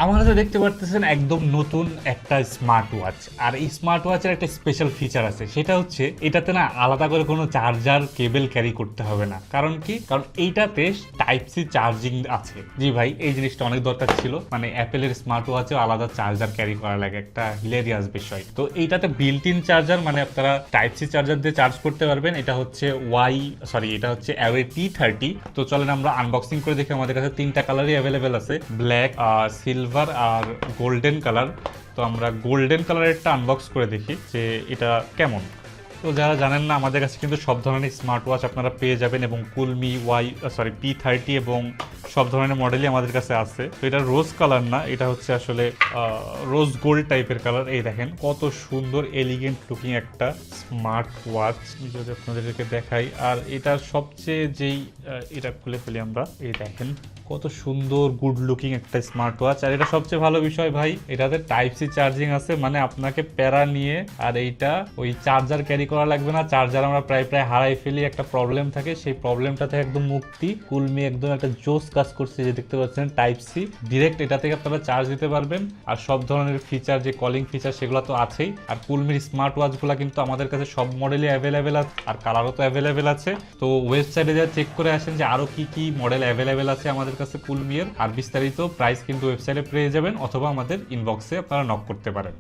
আমার কাছে দেখতে পারতেছেন একদম নতুন একটা স্মার্ট ওয়াচ। আর এই স্মার্ট ওয়াচের একটা স্পেশাল ফিচার আছে, সেটা হচ্ছে এটাতে না আলাদা করে কোনো চার্জার কেবল ক্যারি করতে হবে না। কারণ কি? কারণ এইটাতে টাইপ সি চার্জিং আছে। জি ভাই, এই জিনিসটা অনেক দরকার ছিল, মানে অ্যাপেলের স্মার্ট ওয়াচেও আলাদা চার্জার ক্যারি করা লাগে, একটা হিলেরিয়াস বিষয়। তো এইটাতে বিল্ট ইন চার্জার, মানে আপনারা টাইপ সি চার্জার দিয়ে চার্জ করতে পারবেন। এটা হচ্ছে এটা হচ্ছে অ্যাওয়ে T30। তো চলেন আমরা আনবক্সিং করে দেখি। আমাদের কাছে তিনটা কালারই অ্যাভেলেবেল আছে, ব্ল্যাক, সিলভার আর গোল্ডেন কালার। তো আমরা গোল্ডেন কালারেরটা আনবক্স করে দেখি যে এটা কেমন। তো যারা জানেন না, আমাদের কাছে কিন্তু সব ধরনের স্মার্ট ওয়াচ আপনারা পেয়ে যাবেন, এবং কুলমি P30 এবং সব ধরনের মডেলই আমাদের কাছে আছে। তো এটা রোজ কালার না, এটা হচ্ছে আসলে রোজ গোল্ড টাইপের কালার। এই দেখেন কত সুন্দর এলিগেন্ট লুকিং একটা স্মার্ট ওয়াচ, যদি আপনাদেরকে দেখাই। আর এটার সবচেয়ে যেই এটা খুলে ফেলি আমরা, এই দেখেন কত সুন্দর গুড লুকিং একটা স্মার্ট ওয়াচ। আর এটা সবচেয়ে ভালো বিষয় ভাই, এটাতে টাইপ সি চার্জিং আছে, মানে আপনাকে প্যারা নিয়ে আর এইটা ওই চার্জার ক্যারি করা লাগবে না। চার্জার আমরা প্রায় হারাই ফেলি, একটা প্রবলেম থাকে, সেই প্রবলেমটা থেকে একদম মুক্তি। কুলমি একদম একটা জোস কাজ করছে, যে দেখতে পাচ্ছেন টাইপ সি ডিরেক্ট এটা থেকে আপনারা চার্জ দিতে পারবেন। আর সব ধরনের ফিচার, যে কলিং ফিচার, সেগুলো তো আছেই। আর কুলমির স্মার্ট ওয়াচগুলো কিন্তু আমাদের কাছে সব মডেলই অ্যাভেলেবেল আছে, আর কালারও তো অ্যাভেলেবেল আছে। তো ওয়েবসাইটে যা চেক করে আসেন যে আরো কি কি মডেল অ্যাভেলেবেল আছে আমাদের কাছে কুলমির। আর বিস্তারিত প্রাইস কিন্তু ওয়েবসাইটে পেয়ে যাবেন, অথবা আমাদের ইনবক্সে আপনারা নক করতে পারেন।